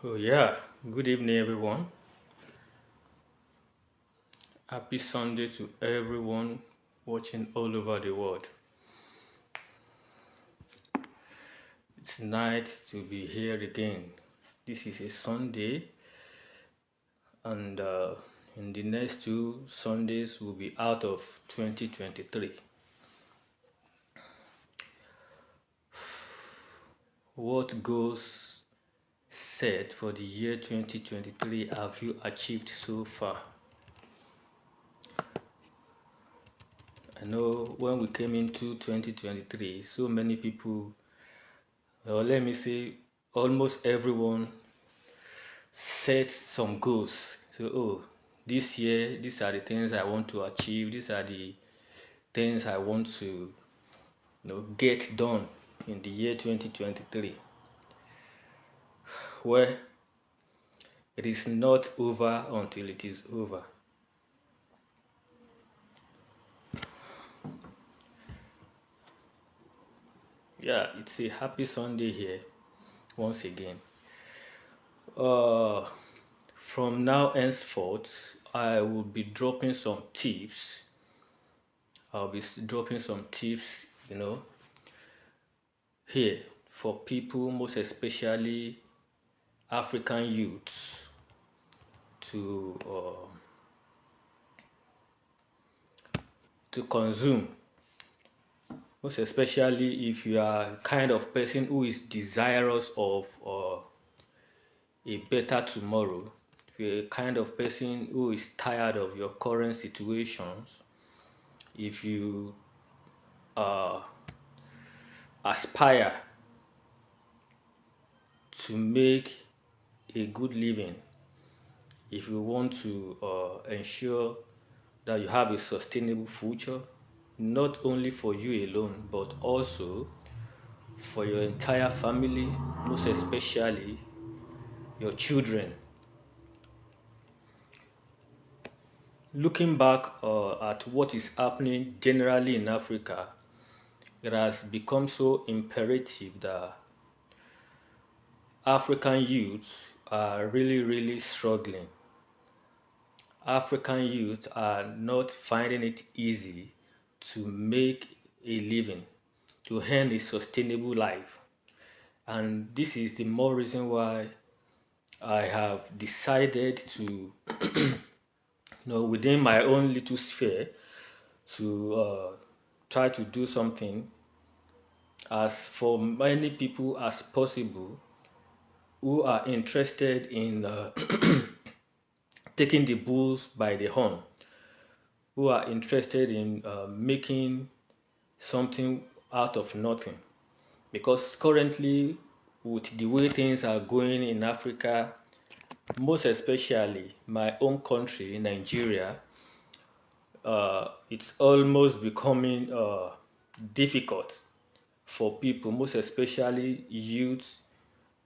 Oh, yeah. Good evening, everyone. Happy Sunday to everyone watching all over the world. It's nice to be here again. This is a Sunday, and in the next two Sundays, we'll be out of 2023. What goals set for the year 2023 have you achieved so far? I know when we came into 2023, so many people, or let me say, almost everyone set some goals. So, this year, these are the things I want to achieve. These are the things I want to, get done in the year 2023. Well, it is not over until it is over. Yeah, it's a happy Sunday here once again. Uh, from now henceforth, I will be dropping some tips. I'll be dropping some tips, here for people, most especially African youths, to to consume. Most especially if you are kind of person who is desirous of a better tomorrow. If you're a kind of person who is tired of your current situations, if you uh, aspire to make a good living, if you want to ensure that you have a sustainable future, not only for you alone, but also for your entire family, most especially your children. Looking back at what is happening generally in Africa, it has become so imperative that African youths are really, really struggling. African youths are not finding it easy to make a living, to earn a sustainable life. And this is the more reason why I have decided to, within my own little sphere, to try to do something as for many people as possible who are interested in taking the bulls by the horn, who are interested in making something out of nothing. Because currently, with the way things are going in Africa, most especially my own country, Nigeria, it's almost becoming difficult for people, most especially youth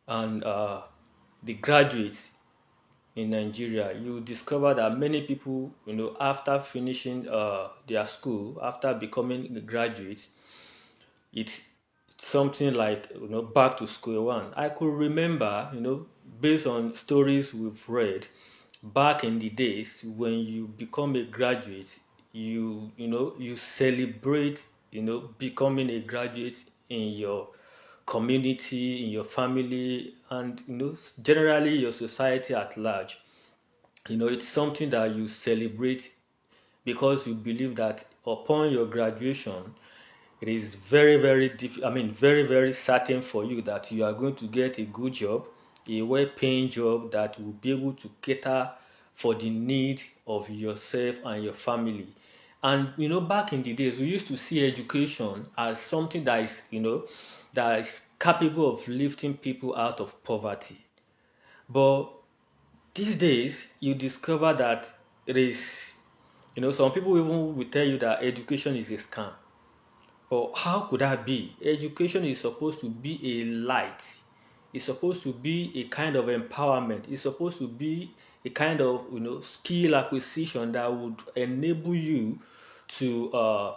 and the graduates in Nigeria. You discover that many people, after finishing their school, after becoming graduates, it's something like back to square one. I could remember, based on stories we've read back in the days when you become a graduate, you celebrate becoming a graduate in your community, in your family, and generally your society at large. It's something that you celebrate because you believe that upon your graduation it is very, very very, very certain for you that you are going to get a good job, a well-paying job that will be able to cater for the need of yourself and your family. And back in the days, we used to see education as something that is capable of lifting people out of poverty. But these days, you discover that it is, some people even will tell you that education is a scam. But how could that be? Education is supposed to be a light. It's supposed to be a kind of empowerment. It's supposed to be a kind of skill acquisition that would enable you to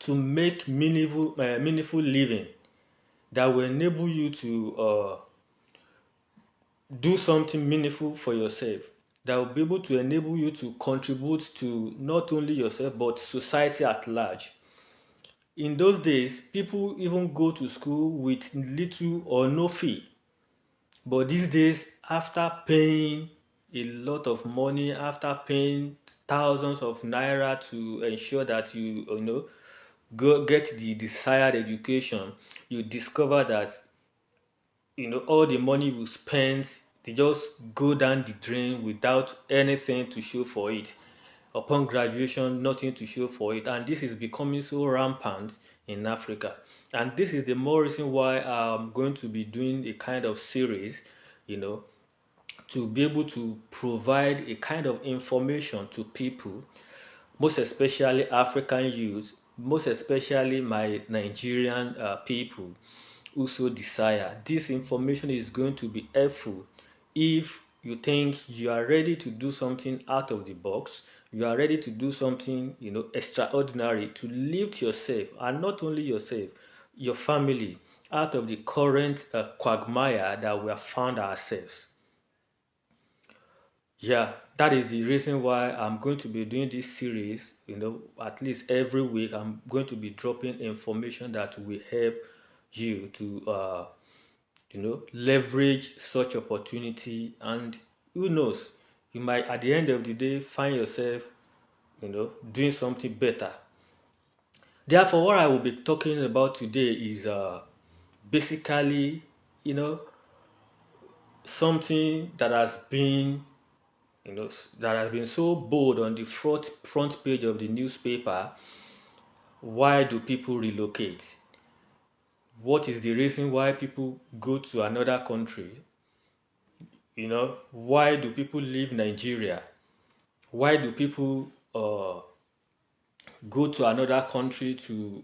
make meaningful living, that will enable you to do something meaningful for yourself, that will be able to enable you to contribute to not only yourself but society at large. In those days, people even go to school with little or no fee. But these days, after paying a lot of money, after paying thousands of naira to ensure that you go get the desired education, you discover that all the money you spent, they just go down the drain without anything to show for it. Upon graduation, nothing to show for it. And this is becoming so rampant in Africa. And this is the more reason why I'm going to be doing a kind of series, you know, to be able to provide a kind of information to people, most especially African youth, most especially my Nigerian people who so desire. This information is going to be helpful if you think you are ready to do something out of the box, you are ready to do something, extraordinary to lift yourself, and not only yourself, your family out of the current quagmire that we have found ourselves. Yeah, that is the reason why I'm going to be doing this series. At least every week, I'm going to be dropping information that will help you to, leverage such opportunity. And who knows, you might at the end of the day find yourself, doing something better. Therefore, what I will be talking about today is basically, you know, something that has been that has been so bold on the front page of the newspaper. Why do people relocate? What is the reason why people go to another country? Why do people leave Nigeria? Why do people go to another country to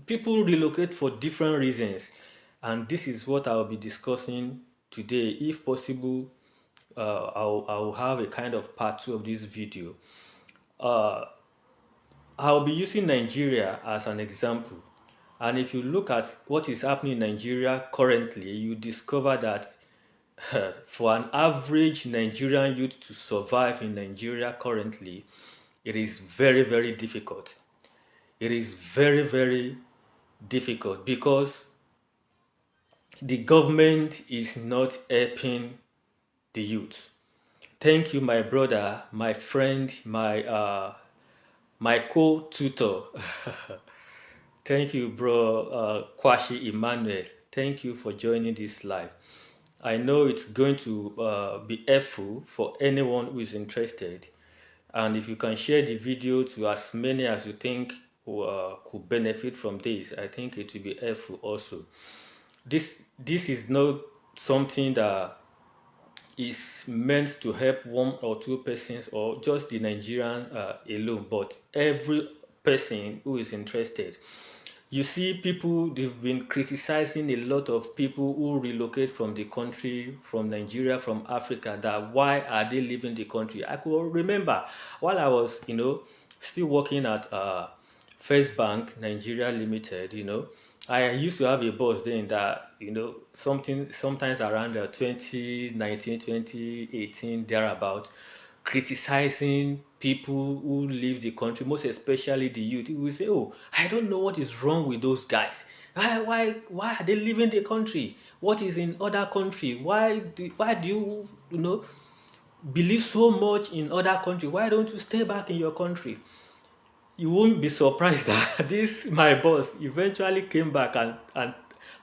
people relocate for different reasons, and this is what I'll be discussing today. If possible, I'll have a kind of part two of this video. uh, I'll be using Nigeria as an example. And if you look at what is happening in Nigeria currently, you discover that for an average Nigerian youth to survive in Nigeria currently, it is very, very difficult. It is very, very difficult because the government is not helping the youth. Thank you, my brother, my friend, my co-tutor. Thank you, bro, Kwashi Emmanuel. Thank you for joining this live. I know it's going to be helpful for anyone who is interested. And if you can share the video to as many as you think could benefit from this, I think it will be helpful also. This is not something that is meant to help one or two persons or just the Nigerian alone, but every person who is interested. You see, people, they've been criticizing a lot of people who relocate from the country, from Nigeria, from Africa, that why are they leaving the country? I could remember while I was, still working at First Bank Nigeria Limited, I used to have a boss then that, sometimes around 2019, 2018, thereabout, criticizing people who leave the country, most especially the youth. He will say, "Oh, I don't know what is wrong with those guys. Why are they leaving the country? What is in other country? Why do you, believe so much in other country? Why don't you stay back in your country?" You won't be surprised that this my boss eventually came back and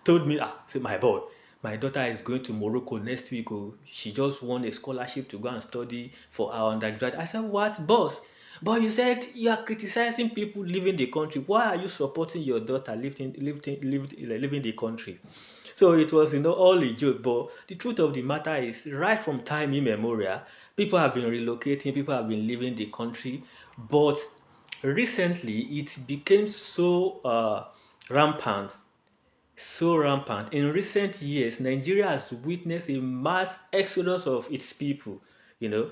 told me, say, "My boy, my daughter is going to Morocco next week. Oh, she just won a scholarship to go and study for our undergrad." I said, "What, boss? But you said you are criticizing people leaving the country. Why are you supporting your daughter leaving the country?" So it was, all a joke. But the truth of the matter is, right from time immemorial, people have been relocating, people have been leaving the country. But recently, it became so rampant so rampant. In recent years, Nigeria has witnessed a mass exodus of its people, you know,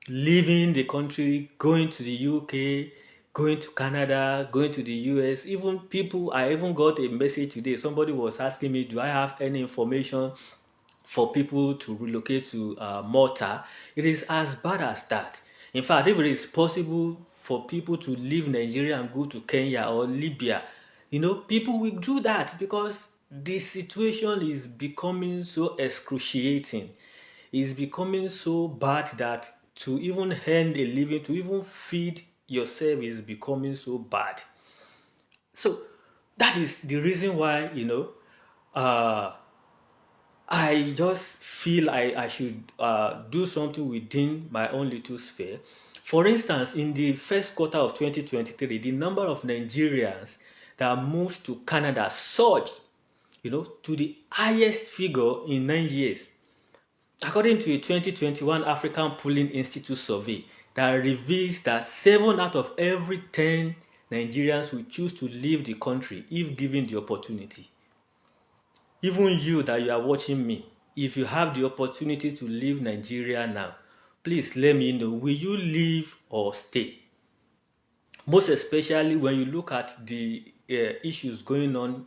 leaving the country, going to the UK, going to Canada, going to the US. Even people, I even got a message today. Somebody was asking me, do I have any information for people to relocate to Malta? It is as bad as that. In fact, if it is possible for people to leave Nigeria and go to Kenya or Libya, people will do that because the situation is becoming so excruciating. It's becoming so bad that to even earn a living, to even feed yourself is becoming so bad. So that is the reason why, uh, I just feel I should do something within my own little sphere. For instance, in the first quarter of 2023, the number of Nigerians that moved to Canada surged, to the highest figure in 9 years. According to a 2021 African Polling Institute survey that reveals that 7 out of every 10 Nigerians will choose to leave the country if given the opportunity. Even you that you are watching me, if you have the opportunity to leave Nigeria now, please let me know, will you leave or stay? Most especially when you look at the issues going on,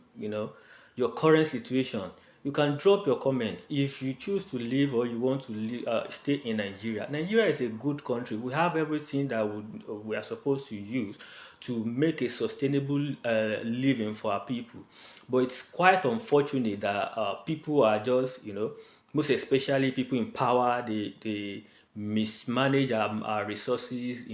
your current situation. You can drop your comments if you choose to leave or you want to stay in Nigeria. Nigeria is a good country. We have everything that we are supposed to use to make a sustainable living for our people. But it's quite unfortunate that people are just, most especially people in power, they mismanage our resources,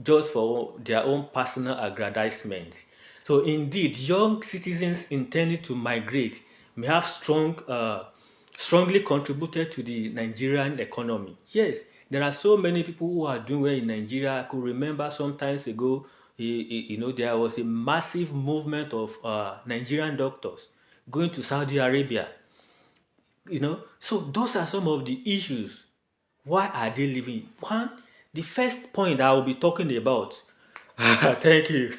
just for their own personal aggrandizement. So indeed, young citizens intending to migrate may have strongly contributed to the Nigerian economy. Yes, there are so many people who are doing well in Nigeria. I could remember some times ago, there was a massive movement of Nigerian doctors going to Saudi Arabia. So those are some of the issues. Why are they leaving? One, the first point I will be talking about. Thank you.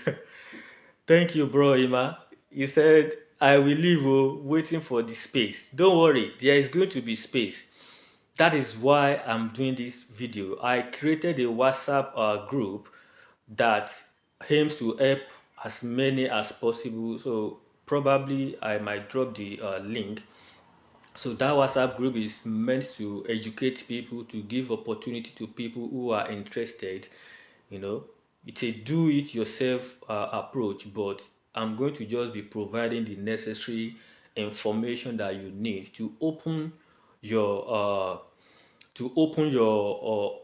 Thank you, bro, Ima. You said, I will leave waiting for the space. Don't worry, there is going to be space. That is why I'm doing this video. I created a WhatsApp group that aims to help as many as possible. So probably I might drop the link. So that WhatsApp group is meant to educate people, to give opportunity to people who are interested. You know, it's a do-it-yourself approach, but I'm going to just be providing the necessary information that you need your uh, to open your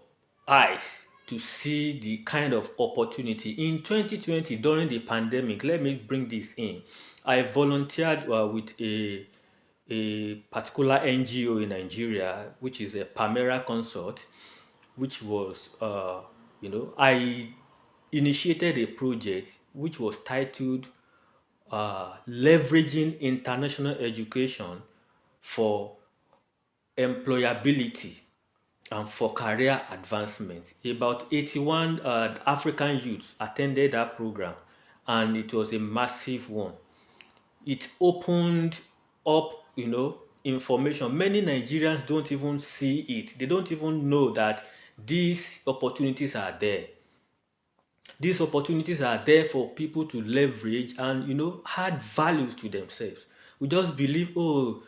eyes to see the kind of opportunity. In 2020, during the pandemic, let me bring this in. I volunteered with a particular NGO in Nigeria, which is a Pamera Consult, which was, I initiated a project which was titled Leveraging International Education for Employability and for Career Advancement. About 81 African youths attended that program, and it was a massive one. It opened up, information. Many Nigerians don't even see it. They don't even know that these opportunities are there. These opportunities are there for people to leverage and add values to themselves. We just believe, oh,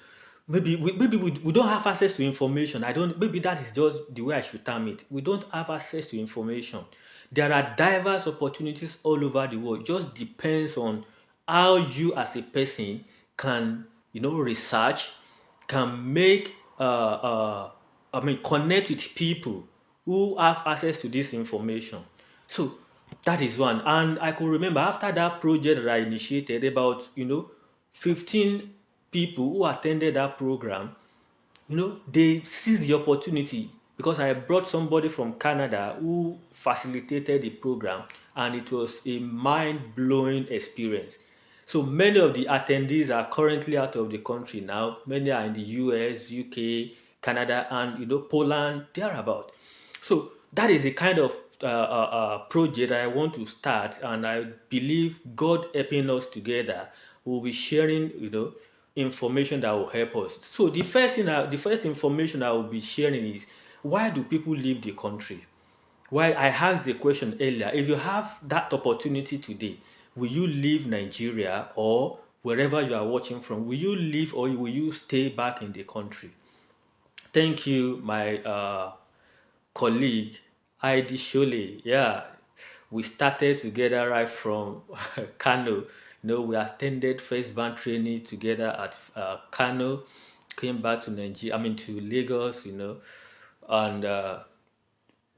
maybe we don't have access to information. I don't maybe that is just the way I should term it. We don't have access to information. There are diverse opportunities all over the world. It just depends on how you as a person can research, can make connect with people who have access to this information. So that is one. And I could remember after that project that I initiated, about 15 people who attended that program, they seized the opportunity because I brought somebody from Canada who facilitated the program, and it was a mind-blowing experience. So many of the attendees are currently out of the country now. Many are in the US, UK, Canada, and Poland, thereabout. So that is a kind of project that I want to start, and I believe God helping us together, we'll be sharing, information that will help us. So the first information I will be sharing is, why do people leave the country? Well, I asked the question earlier. If you have that opportunity today, will you leave Nigeria or wherever you are watching from? Will you leave or will you stay back in the country? Thank you, my colleague Heidi Shole. Yeah, we started together right from Kano. We attended first band training together at Kano, came back to Nigeria, I mean to Lagos, and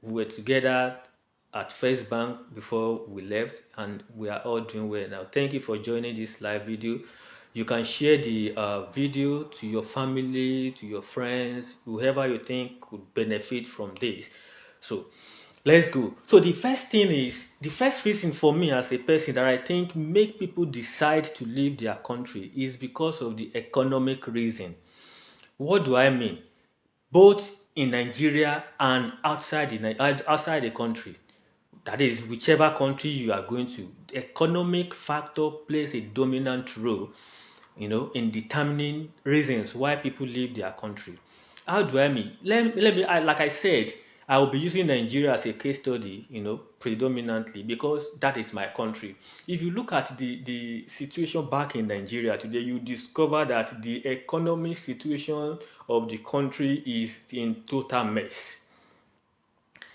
we were together at First Bank before we left, and we are all doing well now. Thank you for joining this live video. You can share the video to your family, to your friends, whoever you think could benefit from this. So let's go. So the first reason for me as a person that I think make people decide to leave their country is because of the economic reason. What do I mean? Both in Nigeria and outside the country. That is, whichever country you are going to, the economic factor plays a dominant role, in determining reasons why people leave their country. How do I mean? Like I said, I will be using Nigeria as a case study, predominantly because that is my country. If you look at the situation back in Nigeria today, you discover that the economic situation of the country is in total mess.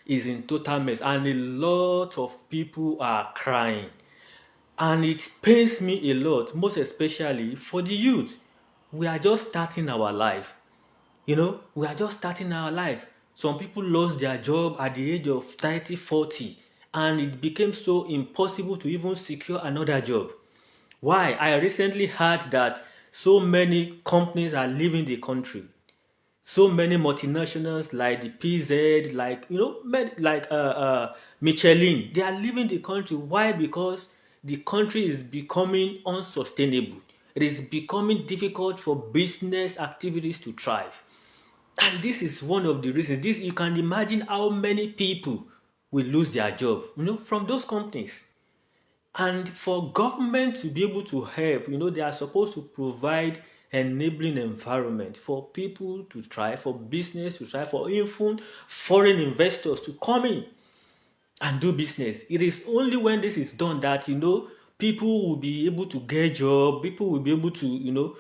And a lot of people are crying, and it pains me a lot, most especially for the youth. We are just starting our life. We are just starting our life. Some people lost their job at the age of 30, 40, and it became so impossible to even secure another job. Why? I recently heard that so many companies are leaving the country. So many multinationals like the PZ, like Michelin, they are leaving the country. Why? Because the country is becoming unsustainable. It is becoming difficult for business activities to thrive. And this is one of the reasons. This, you can imagine how many people will lose their job, from those companies. And for government to be able to help, they are supposed to provide enabling environment for people to try, for business to try, for even foreign investors to come in and do business. It is only when this is done that people will be able to get job, people will be able to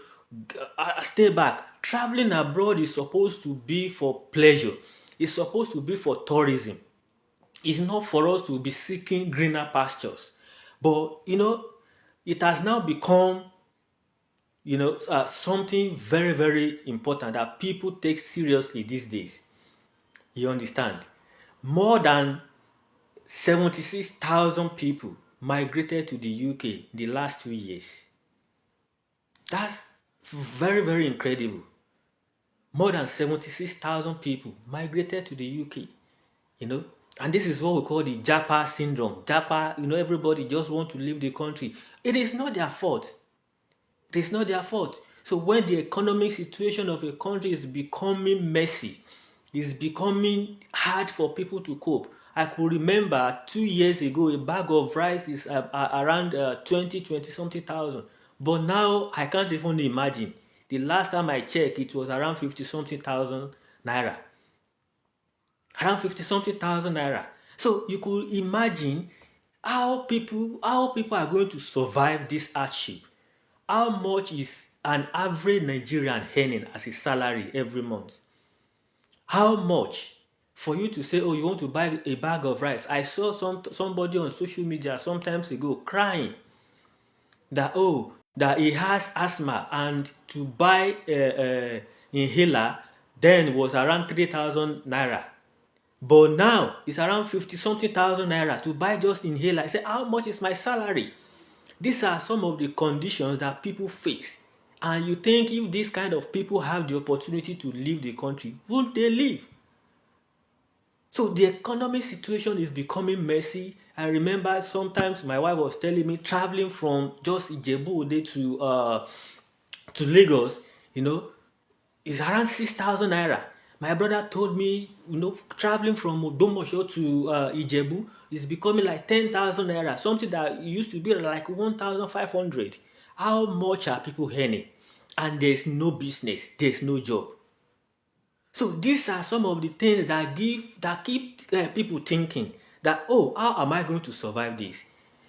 stay back. Traveling abroad is supposed to be for pleasure. It's supposed to be for tourism. It's not for us to be seeking greener pastures. But it has now become something very, very important that people take seriously these days. You understand? More than 76,000 people migrated to the UK the last 2 years. That's very, very incredible. More than 76,000 people migrated to the UK, and this is what we call the Japa syndrome. Japa, everybody just want to leave the country. It is not their fault. It is not their fault. So when the economic situation of a country is becoming messy, it's becoming hard for people to cope. I could remember 2 years ago, a bag of rice is around 20 something thousand. But now I can't even imagine. The last time I checked, it was around 50 something thousand naira. Around 50 something thousand naira. So you could imagine how people are going to survive this hardship. How much is an average Nigerian earning as a salary every month? How much for you to say, oh, you want to buy a bag of rice? I saw somebody on social media sometimes ago crying that he has asthma, and to buy inhaler then was around 3,000 naira. But now it's around 50 something thousand naira to buy just inhaler. I say, how much is my salary? These are some of the conditions that people face. And you think if these kind of people have the opportunity to leave the country, would they leave? So the economic situation is becoming messy. I remember sometimes my wife was telling me traveling from just Ijebu-Ode to Lagos, is around 6,000 naira. My brother told me, traveling from Odomosho to Ijebu is becoming like 10,000 naira, something that used to be like 1,500. How much are people earning? And there's no business, there's no job. So these are some of the things that keep people thinking that, oh, how am I going to survive this?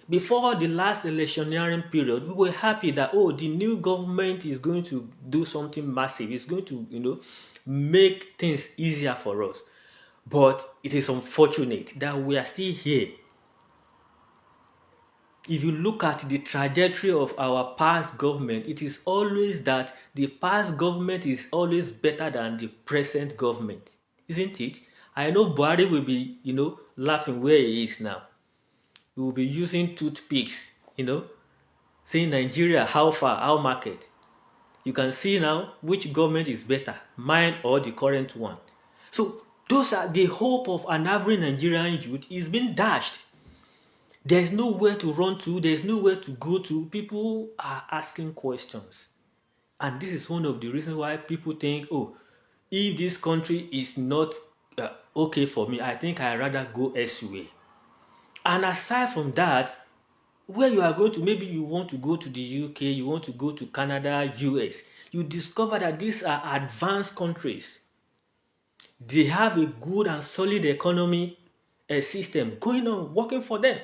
Before the last electioneering period, we were happy that, oh, the new government is going to do something massive. It's going to, make things easier for us. But it is unfortunate that we are still here. If you look at the trajectory of our past government, it is always that the past government is always better than the present government, isn't it? I know Buhari will be, laughing where he is now. He will be using toothpicks, saying Nigeria, how far, how market. You can see now which government is better, mine or the current one. So those are the hope of an average Nigerian youth is being dashed. There's nowhere to run to, there's nowhere to go to. People are asking questions. And this is one of the reasons why people think, oh, if this country is not okay for me, I think I'd rather go elsewhere. And aside from that, where you are going to, maybe you want to go to the UK, you want to go to Canada, US, you discover that these are advanced countries. They have a good and solid economy system going on, working for them.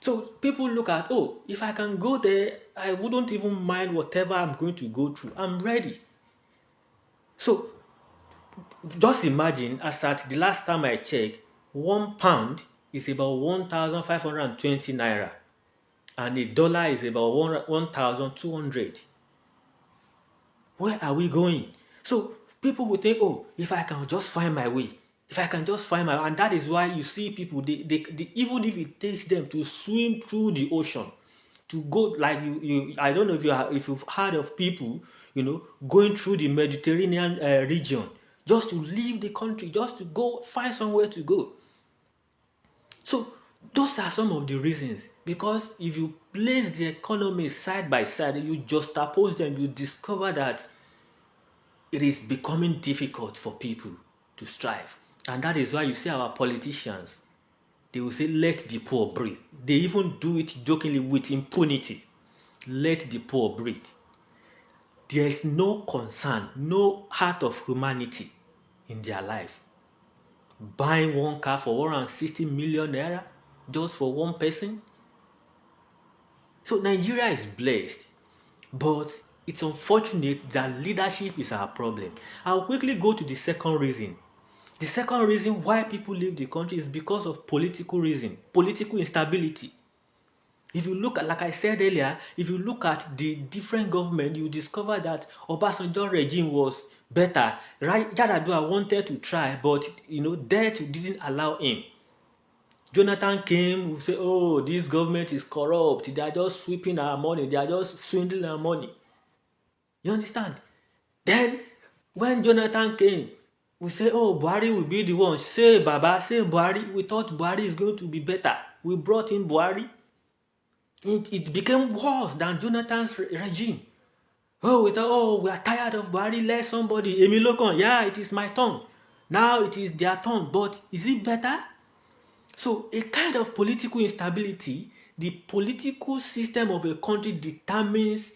So people look at, oh, if I can go there, I wouldn't even mind whatever I'm going to go through. I'm ready. So just imagine, as at the last time I checked, £1 is about 1,520 naira, and a dollar is about 1,200. Where are we going? So people will think, oh, if I can just find my way, if I can just find my way, and that is why you see people, they even if it takes them to swim through the ocean, to go like you I don't know if you've heard of people, going through the Mediterranean region just to leave the country, just to go find somewhere to go. So those are some of the reasons, because if you place the economy side by side, you juxtapose them, you discover that it is becoming difficult for people to strive. And that is why you see our politicians, they will say, let the poor breathe. They even do it jokingly with impunity. Let the poor breathe. There is no concern, no heart of humanity in their life. Buying one car for 160 million naira just for one person. So Nigeria is blessed, but it's unfortunate that leadership is our problem. I'll quickly go to the second reason. The second reason why people leave the country is because of political reason, political instability. If you look at, like I said earlier, if you look at the different government, you discover that Obasanjo regime was better. Right? Yar'Adua wanted to try, but death didn't allow him. Jonathan came, who say, oh, this government is corrupt. They are just sweeping our money. They are just swindling our money. You understand? Then, when Jonathan came, we say, oh, Buhari will be the one. Say, Baba, say Buhari. We thought Buhari is going to be better. We brought in Buhari. It became worse than Jonathan's regime. Oh, we thought, oh, we are tired of Buhari. Let somebody, Emilokan, yeah, it is my turn. Now it is their turn. But is it better? So a kind of political instability, the political system of a country determines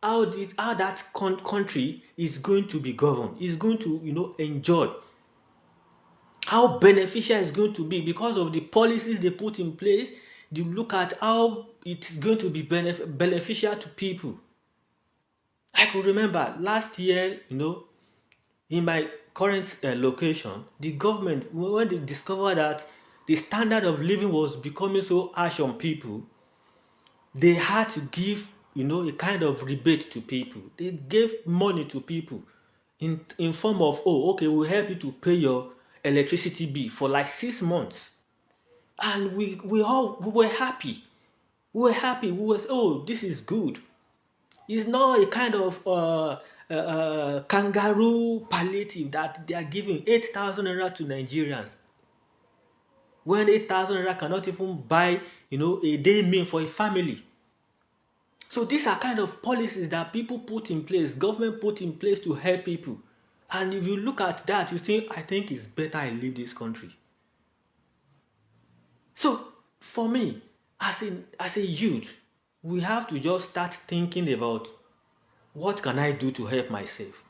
how that country is going to be governed, is going to enjoy, how beneficial it's going to be because of the policies they put in place. You look at how it's going to be beneficial to people. I could remember last year, in my current location, the government, when they discovered that the standard of living was becoming so harsh on people, they had to give, a kind of rebate to people. They gave money to people in form of, oh, okay, we'll help you to pay your electricity bill for like 6 months. And we were happy. We were happy. We were, oh, this is good. It's not a kind of kangaroo palliative that they are giving 8,000 naira to Nigerians, when 8,000 naira cannot even buy, a day meal for a family. So these are kind of policies that people put in place, government put in place to help people. And if you look at that, you think, I think it's better I leave this country. So for me, as a youth, we have to just start thinking about what can I do to help myself?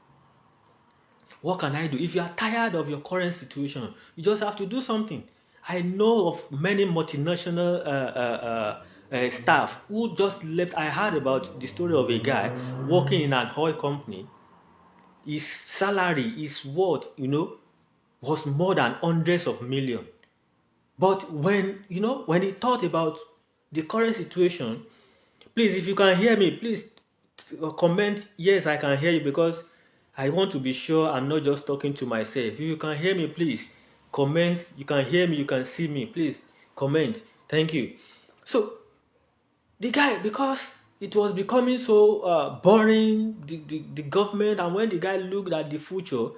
What can I do? If you are tired of your current situation, you just have to do something. I know of many multinational staff who just left. I heard about the story of a guy working in an oil company. His salary, his worth, was more than hundreds of millions. But when he thought about the current situation, please, if you can hear me, please comment yes, I can hear you, because I want to be sure I'm not just talking to myself. If you can hear me, please comment. You can hear me, you can see me. Please comment. Thank you. So the guy, because it was becoming so boring, the government, and when the guy looked at the future,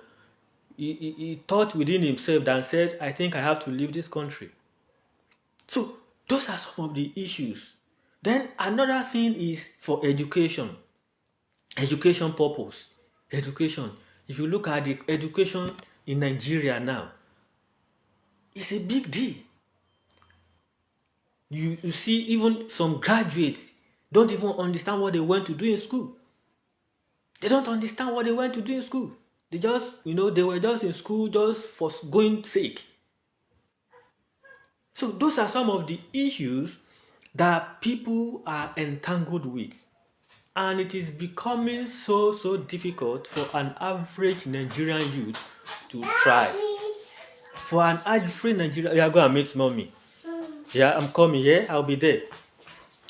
he thought within himself and said, I think I have to leave this country. So those are some of the issues. Then another thing is for education purpose. Education. If you look at the education in Nigeria now, it's a big deal. You see, even some graduates don't even understand what they went to do in school. They don't understand what they went to do in school. They just, they were just in school just for going sake. So those are some of the issues that people are entangled with. And it is becoming so difficult for an average Nigerian youth to thrive. For an average Nigerian, yeah, go and meet mommy. Yeah, I'm coming. Yeah, I'll be there.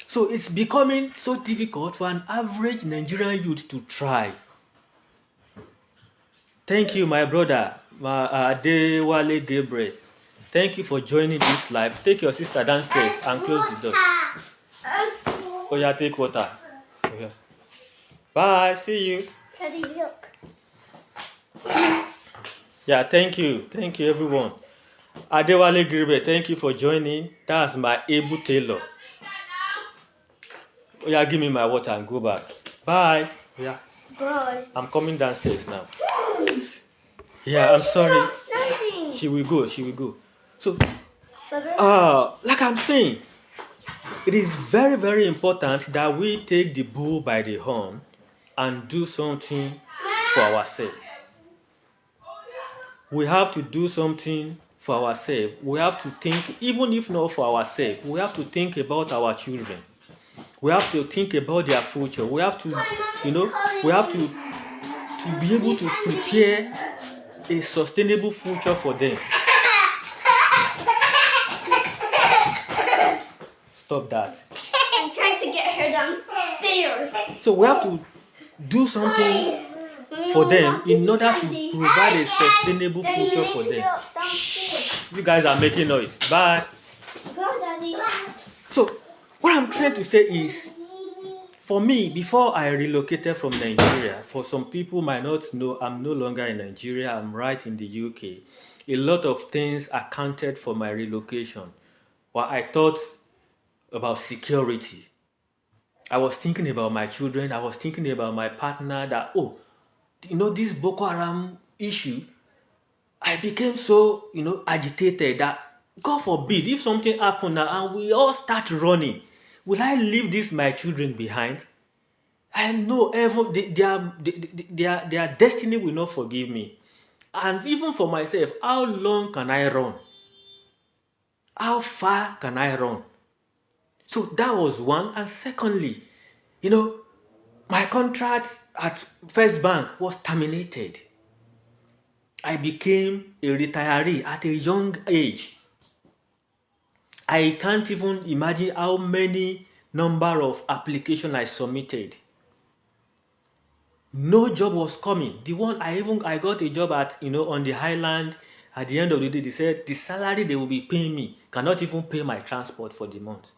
So it's becoming so difficult for an average Nigerian youth to thrive. Thank you, my brother, Adewale Gabriel. Thank you for joining this live. Take your sister downstairs and close the door. Oh yeah, take water. Okay. Bye. See you. Daddy, look. Yeah, thank you. Thank you, everyone. Adewale Gabriel, thank you for joining. That's my able tailor. Oh yeah, give me my water and go back. Bye. Yeah. Bye. I'm coming downstairs now. Yeah, I'm sorry. Standing. She will go. So, Bye-bye. like I'm saying, it is very, very important that we take the bull by the horn and do something for ourselves. We have to do something for ourselves. We have to think, even if not for ourselves, we have to think about our children. We have to think about their future. We have to, be able to prepare a sustainable future for them. Stop that. I'm trying to get her downstairs. So we have to do something for them in order to provide a sustainable future for them. Shh, you guys are making noise. Bye. Go, Daddy. So what I'm trying to say is, for me, before I relocated from Nigeria, for some people might not know, I'm no longer in Nigeria, I'm right in the UK. A lot of things accounted for my relocation. Well, I thought about security. I was thinking about my children, I was thinking about my partner, that, this Boko Haram issue, I became so, agitated that, God forbid, if something happened now and we all start running, will I leave my children behind? I know their destiny will not forgive me. And even for myself, how long can I run? How far can I run? So that was one. And secondly, my contract at First Bank was terminated. I became a retiree at a young age. I can't even imagine how many number of applications I submitted. No job was coming. The one I got a job at, on the highland. At the end of the day, they said the salary they will be paying me cannot even pay my transport for the month.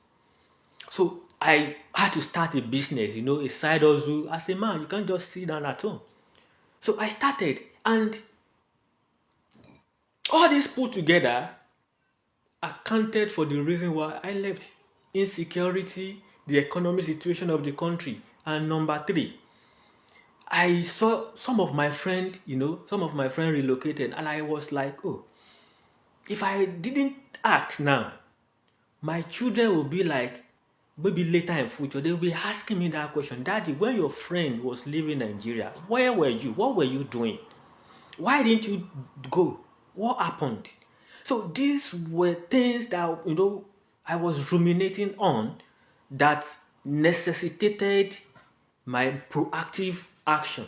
So I had to start a business, a side hustle. As a man, you can't just sit down at home. So I started, and all this put together accounted for the reason why I left. Insecurity, the economic situation of the country, and number 3, I saw some of my friend, some of my friend relocated, and I was like, oh, if I didn't act now, my children will be like, maybe later in future, they will be asking me that question, Daddy, when your friend was leaving Nigeria, where were you? What were you doing? Why didn't you go? What happened? So these were things that I was ruminating on that necessitated my proactive action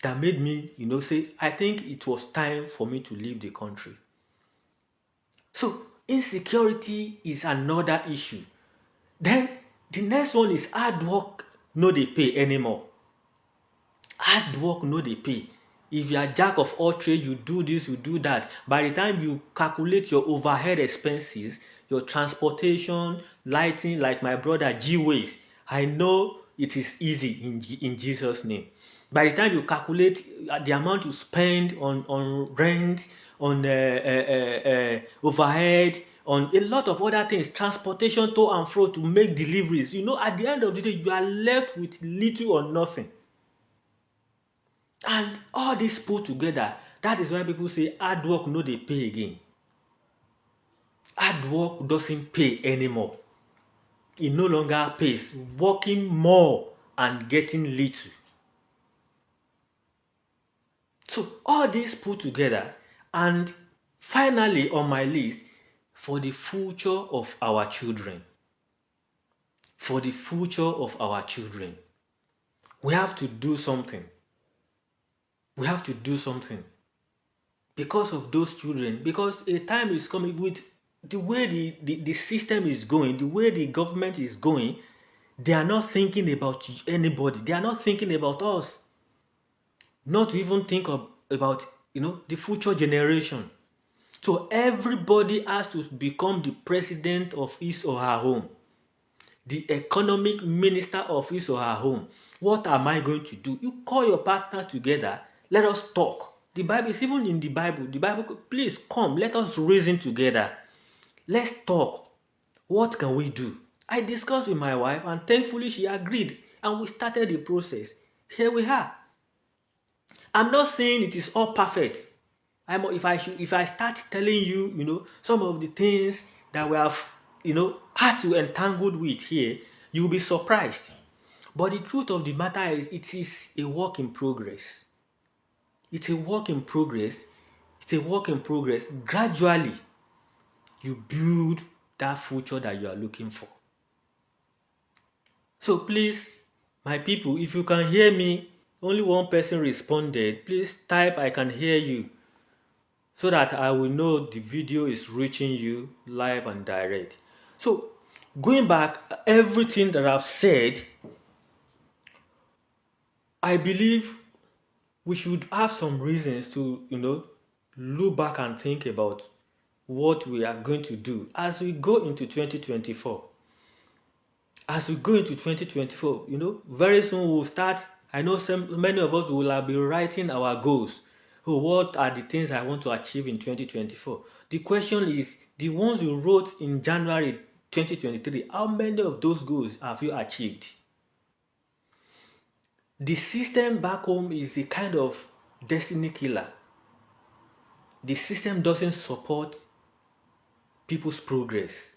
that made me, say, I think it was time for me to leave the country. So insecurity is another issue. Then the next one is hard work no dey pay anymore. Hard work no dey pay. If you are jack of all trade, you do this, you do that. By the time you calculate your overhead expenses, your transportation, lighting, like my brother G-Ways, I know it is easy in Jesus' name. By the time you calculate the amount you spend on rent, on overhead, on a lot of other things, transportation to and fro to make deliveries, at the end of the day, you are left with little or nothing. And all this put together, that is why people say hard work no dey pay again. Hard work doesn't pay anymore. It no longer pays. Working more and getting little. So all this put together, and finally on my list, for the future of our children. For the future of our children. We have to do something. We have to do something. Because of those children, because a time is coming with the way the system is going, the way the government is going, they are not thinking about anybody. They are not thinking about us. Not to even think about the future generation. So everybody has to become the president of his or her home, the economic minister of his or her home. What am I going to do? You call your partners together. Let us talk. The Bible is even in the Bible. The Bible, please come. Let us reason together. Let's talk. What can we do? I discussed with my wife, and thankfully she agreed, and we started the process. Here we are. I'm not saying it is all perfect. If I start telling you, some of the things that we have, had to entangled with here, you'll be surprised. But the truth of the matter is, it is a work in progress. It's a work in progress. It's a work in progress. Gradually, you build that future that you are looking for. So please, my people, if you can hear me, only one person responded. Please type, I can hear you, so that I will know the video is reaching you live and direct. So going back, everything that I've said, I believe we should have some reasons to, look back and think about what we are going to do as we go into 2024. As we go into 2024, very soon we'll start. I know many of us will have been writing our goals. Oh, what are the things I want to achieve in 2024? The question is, the ones you wrote in January 2023, how many of those goals have you achieved? The system back home is a kind of destiny killer. The system doesn't support people's progress.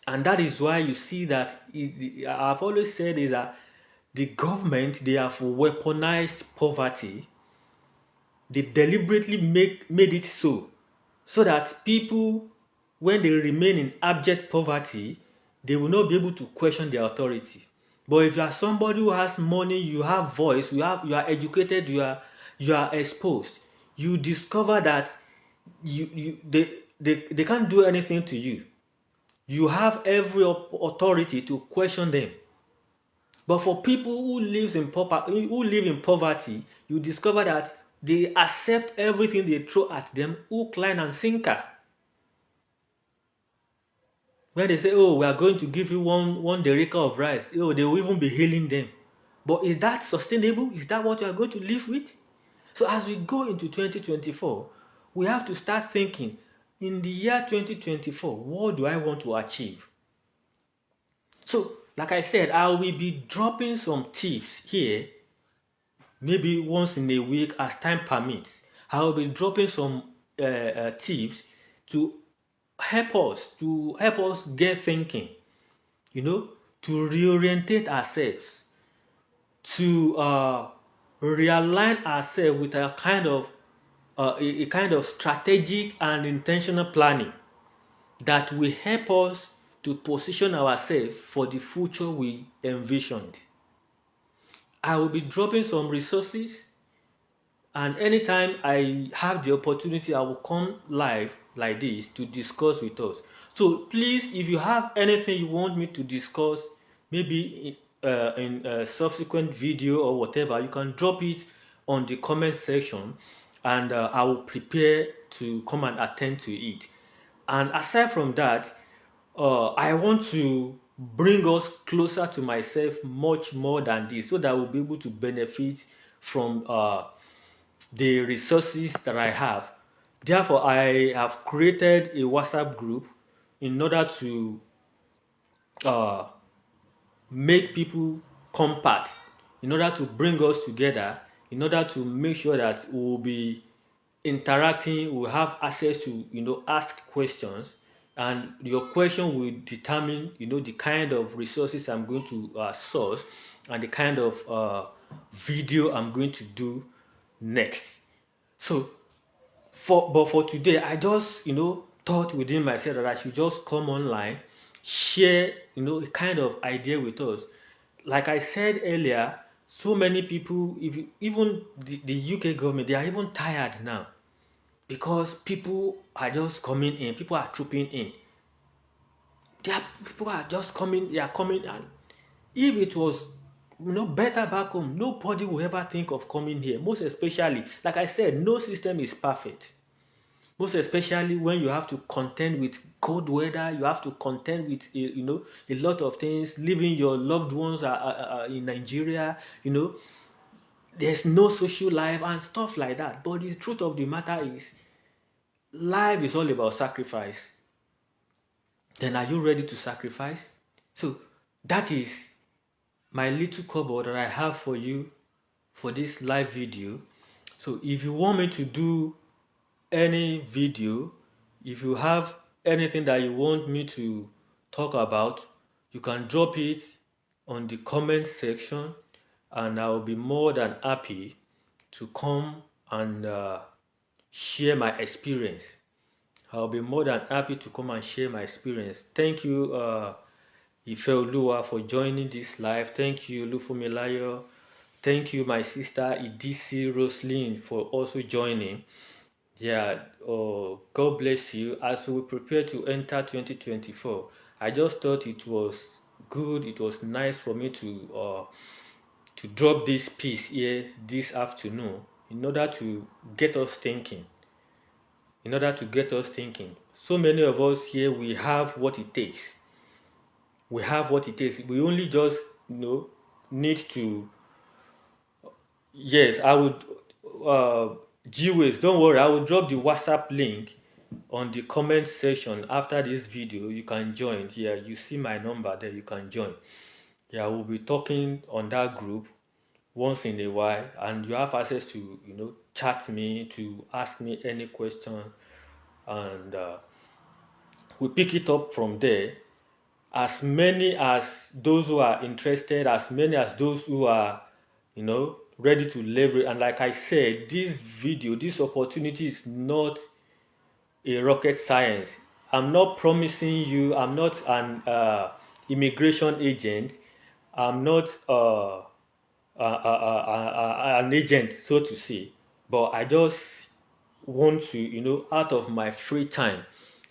And that is why you see that I've always said is that the government, they have weaponized poverty. They deliberately made it so that people, when they remain in abject poverty, they will not be able to question their authority. But if you are somebody who has money, you have voice, you are educated, you are exposed, you discover that they can't do anything to you. You have every authority to question them. But for people who live in poverty, you discover that they accept everything they throw at them, hook, line, and sinker. When they say, oh, we are going to give you one dereka of rice, they will even be hailing them. But is that sustainable? Is that what you are going to live with? So as we go into 2024, we have to start thinking, in the year 2024, what do I want to achieve? So, like I said, I will be dropping some tips here maybe once in a week as time permits. I will be dropping some tips to help us get thinking, you know, to reorientate ourselves, to realign ourselves with a kind of strategic and intentional planning that will help us to position ourselves for the future we envisioned. I will be dropping some resources, and anytime I have the opportunity, I will come live like this to discuss with us. So please, if you have anything you want me to discuss, maybe in a subsequent video or whatever, you can drop it on the comment section, and I will prepare to come and attend to it. And aside from that, I want to bring us closer to myself much more than this, so that we'll be able to benefit from the resources that I have. Therefore, I have created a WhatsApp group in order to uh, make people compact, in order to bring us together, in order to make sure that we'll be interacting, we'll have access to, ask questions, and your question will determine, the kind of resources I'm going to source, and the kind of video I'm going to do next. So for today, I just thought within myself that I should just come online, share a kind of idea with us. Like I said earlier, so many people, even the UK government, they are even tired now, because people are just coming in, people are trooping in. People are just coming, they are coming, and if it was better back home, nobody will ever think of coming here. Most especially, like I said, no system is perfect. Most especially when you have to contend with cold weather, you have to contend with a lot of things. Leaving your loved ones in Nigeria, there's no social life and stuff like that. But the truth of the matter is, life is all about sacrifice. Then are you ready to sacrifice? So that is my little cupboard that I have for you for this live video. So if you want me to do any video, if you have anything that you want me to talk about, you can drop it on the comment section, and I will be more than happy to come and share my experience. I'll be more than happy to come and share my experience. Thank you, Ifeoluwa, for joining this live. Thank you, Lufumilayo. Thank you, my sister Idisi Roslyn, for also joining. Yeah, oh, God bless you. As we prepare to enter 2024, I just thought it was good, it was nice for me to drop this piece here this afternoon, in order to get us thinking. In order to get us thinking. So many of us here, we have what it takes. We have what it takes. We only just need to. Yes, I would. G-Ways, don't worry. I will drop the WhatsApp link on the comment section after this video. You can join. Yeah, you see my number there. You can join. Yeah, we'll be talking on that group once in a while, and you have access to chat me, to ask me any question, and we pick it up from there. As many as those who are interested, as many as those who are ready to leverage. And like I said, this video, this opportunity is not a rocket science. I'm not promising you, I'm not an immigration agent, I'm not an agent, so to say, but I just want to, out of my free time,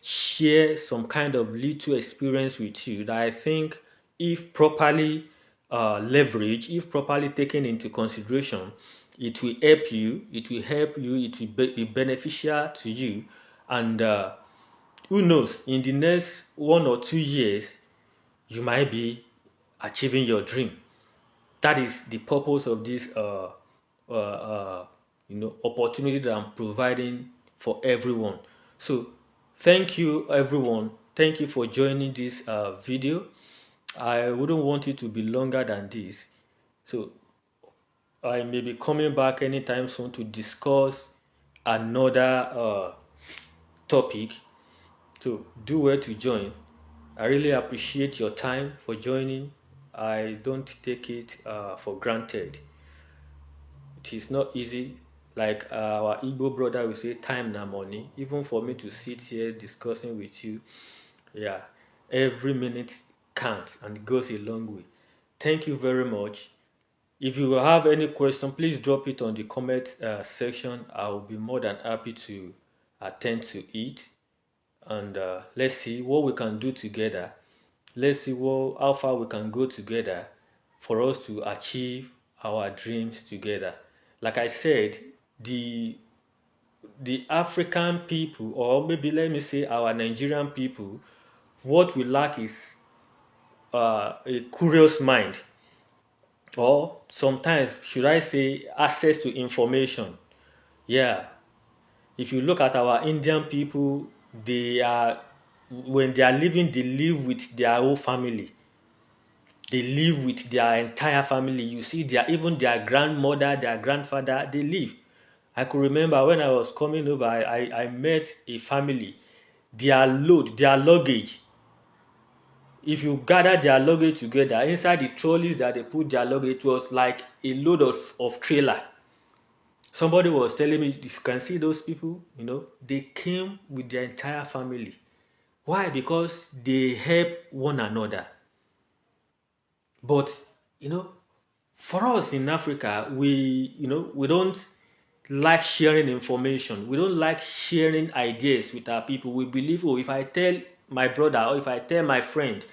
share some kind of little experience with you that I think, if properly leveraged, if properly taken into consideration, it will help you, it will be beneficial to you. And who knows, in the next 1 or 2 years, you might be achieving your dream. That is the purpose of this opportunity that I'm providing for everyone. So thank you, everyone. Thank you for joining this video. I wouldn't want it to be longer than this. So I may be coming back anytime soon to discuss another topic. So do well to join. I really appreciate your time for joining. I don't take it for granted. It is not easy. Like our Igbo brother will say, time na money. Even for me to sit here discussing with you, yeah, every minute counts and goes a long way. Thank you very much. If you have any question, please drop it on the comment section. I will be more than happy to attend to it. And let's see what we can do together. Let's see how far we can go together for us to achieve our dreams together. Like I said, the the African people, or maybe let me say our Nigerian people, what we lack is a curious mind, or sometimes should I say access to information. Yeah, if you look at our Indian people, they are when they are living, they live with their whole family. They live with their entire family. You see, even their grandmother, their grandfather, they live. I could remember when I was coming over, I met a family. Their load, their luggage. If you gather their luggage together, inside the trolleys that they put their luggage, it was like a load of trailer. Somebody was telling me, you can see those people, they came with their entire family. Why? Because they help one another. But, you know, for us in Africa, we don't like sharing information. We don't like sharing ideas with our people. We believe, oh, if I tell my brother or if I tell my friend,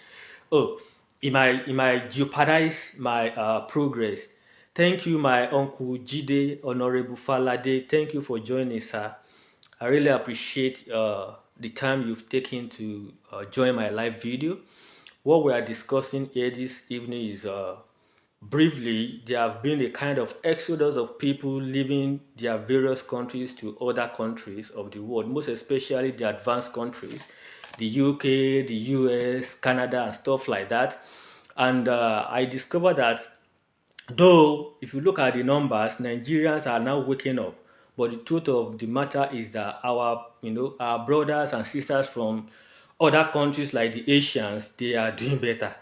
oh, it might jeopardize my progress. Thank you, my uncle Jide, Honorable Falade. Thank you for joining, sir. I really appreciate the time you've taken to join my live video. What we are discussing here this evening is briefly, there have been a kind of exodus of people leaving their various countries to other countries of the world, most especially the advanced countries, the UK, the US, Canada, and stuff like that. And I discovered that though, if you look at the numbers, Nigerians are now waking up. But the truth of the matter is that our brothers and sisters from other countries like the Asians, they are doing better.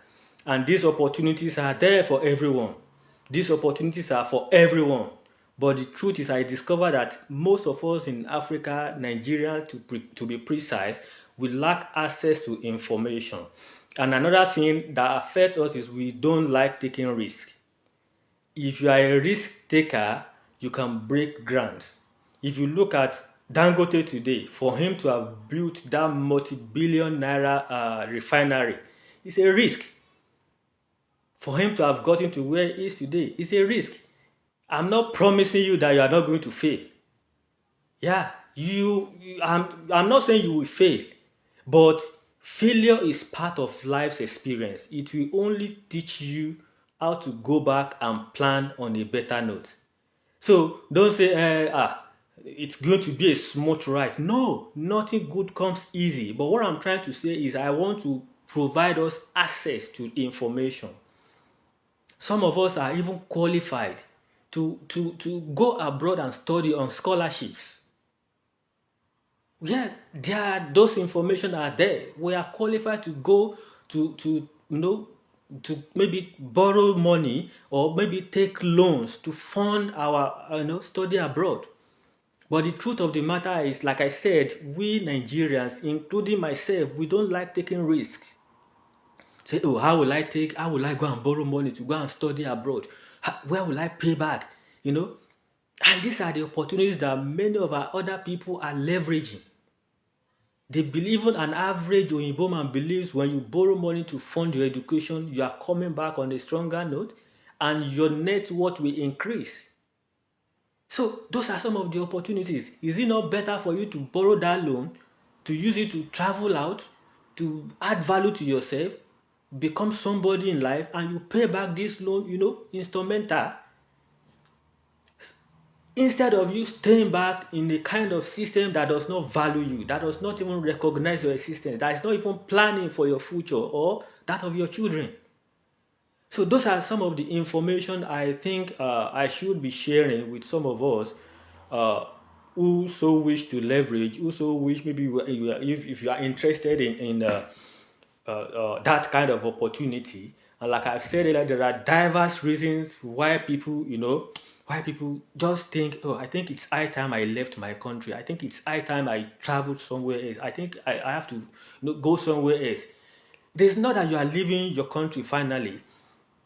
And these opportunities are there for everyone. These opportunities are for everyone. But the truth is, I discovered that most of us in Africa, Nigeria to be precise, we lack access to information. And another thing that affects us is we don't like taking risks. If you are a risk taker, you can break grounds. If you look at Dangote today, for him to have built that multi-billion naira refinery, it's a risk. For him to have gotten to where he is today, it's a risk. I'm not promising you that you are not going to fail. Yeah, I'm not saying you will fail, but failure is part of life's experience. It will only teach you how to go back and plan on a better note. So don't say, it's going to be a smooth ride. No, nothing good comes easy. But what I'm trying to say is I want to provide us access to information. Some of us are even qualified to go abroad and study on scholarships. Yeah, those information are there. We are qualified to go to maybe borrow money or maybe take loans to fund our study abroad. But the truth of the matter is, like I said, we Nigerians, including myself, we don't like taking risks. Say, oh, how will I go and borrow money to go and study abroad? Where will I pay back? And these are the opportunities that many of our other people are leveraging. They believe in an average Oyinbo man believes when you borrow money to fund your education, you are coming back on a stronger note and your net worth will increase. So those are some of the opportunities. Is it not better for you to borrow that loan, to use it to travel out, to add value to yourself, become somebody in life, and you pay back this loan, instrumental, instead of you staying back in a kind of system that does not value you, that does not even recognize your existence, that is not even planning for your future or that of your children. So those are some of the information I think I should be sharing with some of us uh, who so wish to leverage, who so wish maybe if you are interested in that kind of opportunity. And like I've said earlier, there are diverse reasons why people, why people just think, oh, I think it's high time I left my country. I think it's high time I traveled somewhere else. I think I have to go somewhere else. It is not that you are leaving your country finally,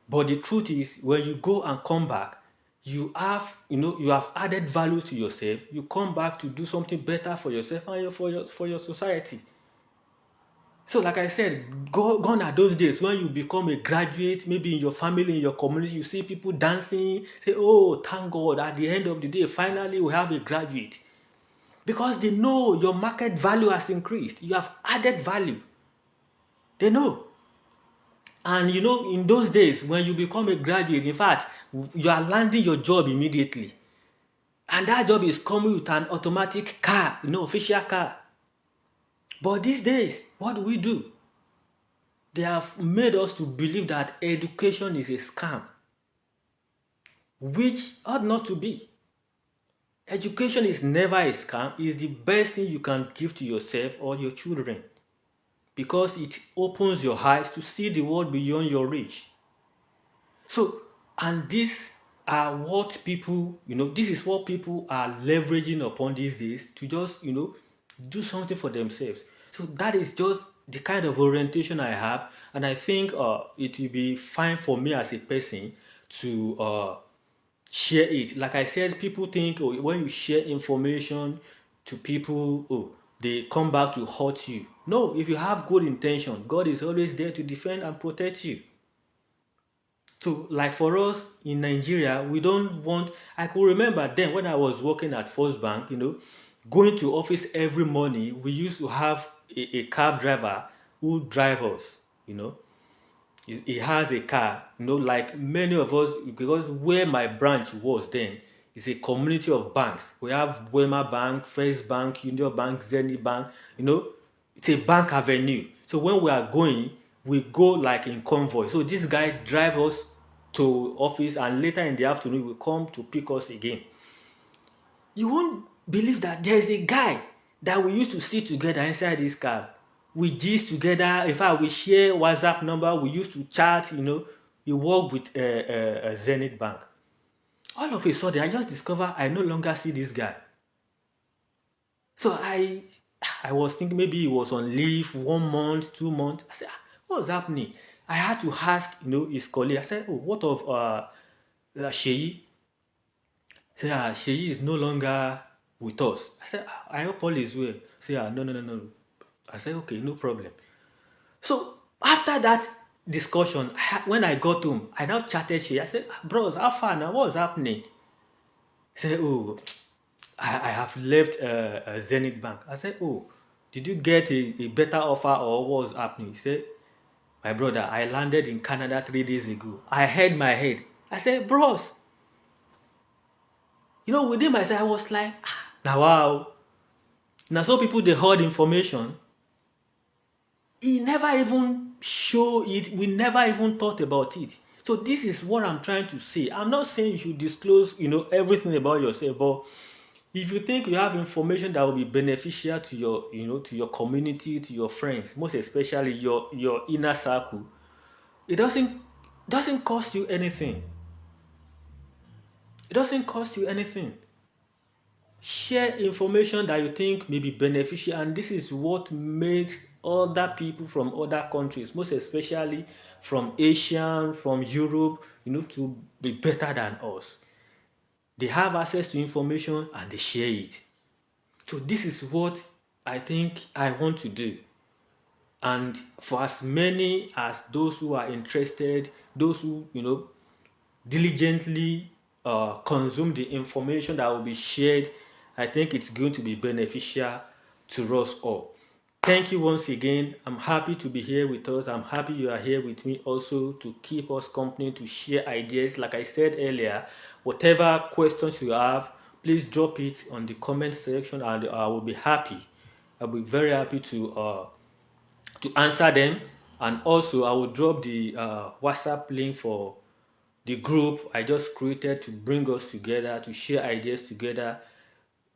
but the truth is, when you go and come back, you have added value to yourself. You come back to do something better for yourself and for your society. So, like I said, gone are those days when you become a graduate, maybe in your family, in your community, you see people dancing, say, oh, thank God, at the end of the day, finally we have a graduate. Because they know your market value has increased. You have added value. They know. And in those days, when you become a graduate, in fact, you are landing your job immediately. And that job is coming with an automatic car, official car. But these days, what do we do? They have made us to believe that education is a scam, which ought not to be. Education is never a scam. It's the best thing you can give to yourself or your children because it opens your eyes to see the world beyond your reach. So, and these are what people, this is what people are leveraging upon these days to just, do something for themselves. So that is just the kind of orientation I have, and I think it will be fine for me as a person to share it. Like I said, people think, oh, when you share information to people, oh, they come back to hurt you. No, if you have good intention, God is always there to defend and protect you. So, like for us in Nigeria, we don't want. I could remember then when I was working at First Bank, going to office every morning. We used to have a cab driver who drive us. He has a car. Like many of us, because where my branch was then is a community of banks. We have Wema Bank, First Bank, Union Bank, Zenith Bank. It's a bank avenue. So when we are going, we go like in convoy. So this guy drive us to office, and later in the afternoon, will come to pick us again. You won't believe that there is a guy that we used to sit together inside this cab. We gist together. In fact, we share WhatsApp number. We used to chat. He worked with Zenith Bank. All of a sudden, I just discovered I no longer see this guy. So I was thinking maybe he was on leave 1 month, 2 months. I said, what's happening? I had to ask, his colleague. I said, oh, what of Sheyi? Say, Sheyi is no longer with us. I said, I hope all is well. Say, no, no, no, no. I said, okay, no problem. So after that discussion, when I got home, I now chatted Sheyi. I said, bros, how far now? What's happening? He said, oh, I have left Zenith Bank. I said, oh, did you get a better offer or what was happening? He said, my brother, I landed in Canada 3 days ago. I had my head. I said, bros, within myself, I was like, now wow. Now some people, they heard information. He never even show it. We never even thought about it. So this is what I'm trying to say. I'm not saying you should disclose, everything about yourself, but if you think you have information that will be beneficial to your community, to your friends, most especially your inner circle, it doesn't cost you anything. It doesn't cost you anything. Share information that you think may be beneficial, and this is what makes other people from other countries, most especially from Asia, from Europe, to be better than us. They have access to information and they share it. So this is what I think I want to do. And for as many as those who are interested, those who diligently consume the information that will be shared, I think it's going to be beneficial to us all. Thank you once again. I'm happy to be here with us. I'm happy you are here with me also to keep us company, to share ideas. Like I said earlier, whatever questions you have, please drop it on the comment section and I will be happy. I'll be very happy to answer them. And also, I will drop the WhatsApp link for the group I just created to bring us together, to share ideas together.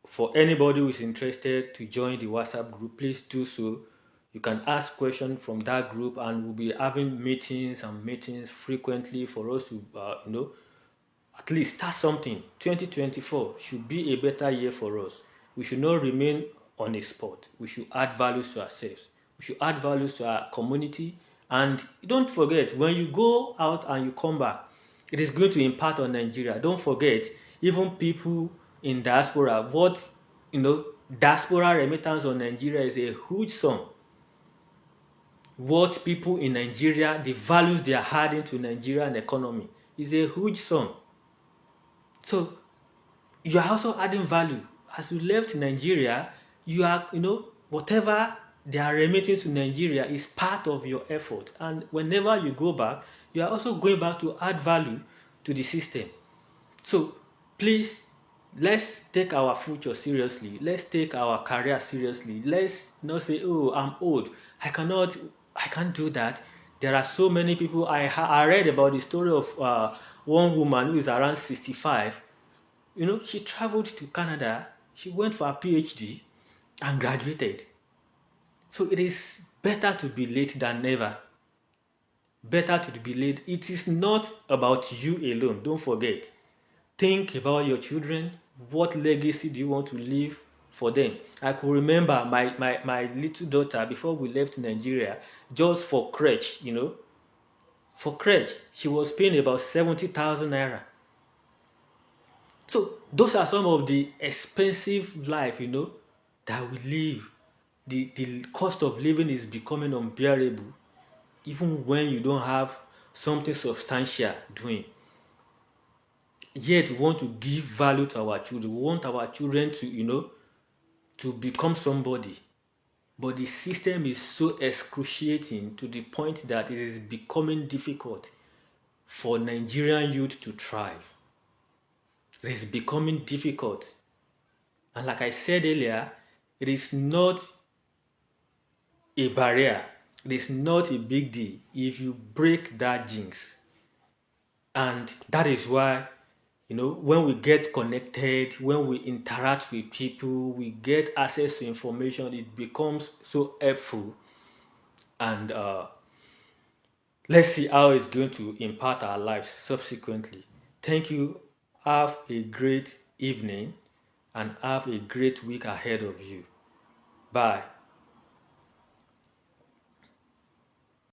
For anybody who is interested to join the WhatsApp group, please do so. You can ask questions from that group, and we'll be having meetings and meetings frequently for us to, at least start something. 2024 should be a better year for us. We should not remain on a spot. We should add values to ourselves. We should add values to our community. And don't forget, when you go out and you come back, it is going to impact on Nigeria. Don't forget, even people in diaspora, diaspora remittance on Nigeria is a huge sum. What people in Nigeria, the values they are adding to Nigerian economy is a huge sum. So you are also adding value. As you left Nigeria, you are, whatever they are remitting to Nigeria is part of your effort. And whenever you go back, you are also going back to add value to the system. So please, let's take our future seriously. Let's take our career seriously. Let's not say, oh, I'm old. I can't do that. There are so many people. I read about the story of one woman who is around 65. She traveled to Canada, she went for a PhD and graduated. So it is better to be late than never. Better to be late. It is not about you alone, don't forget. Think about your children. What legacy do you want to leave for them? I could remember my little daughter before we left Nigeria, just for crèche, for crèche, she was paying about 70,000 naira. So those are some of the expensive life, that we live. The cost of living is becoming unbearable, even when you don't have something substantial doing. Yet we want to give value to our children. We want our children to, to become somebody. But the system is so excruciating to the point that it is becoming difficult for Nigerian youth to thrive. It is becoming difficult. And like I said earlier, it is not a barrier. It is not a big deal if you break that jinx. And that is why, when we get connected, when we interact with people, we get access to information, it becomes so helpful. And let's see how it's going to impact our lives subsequently. Thank you. Have a great evening and have a great week ahead of you. Bye.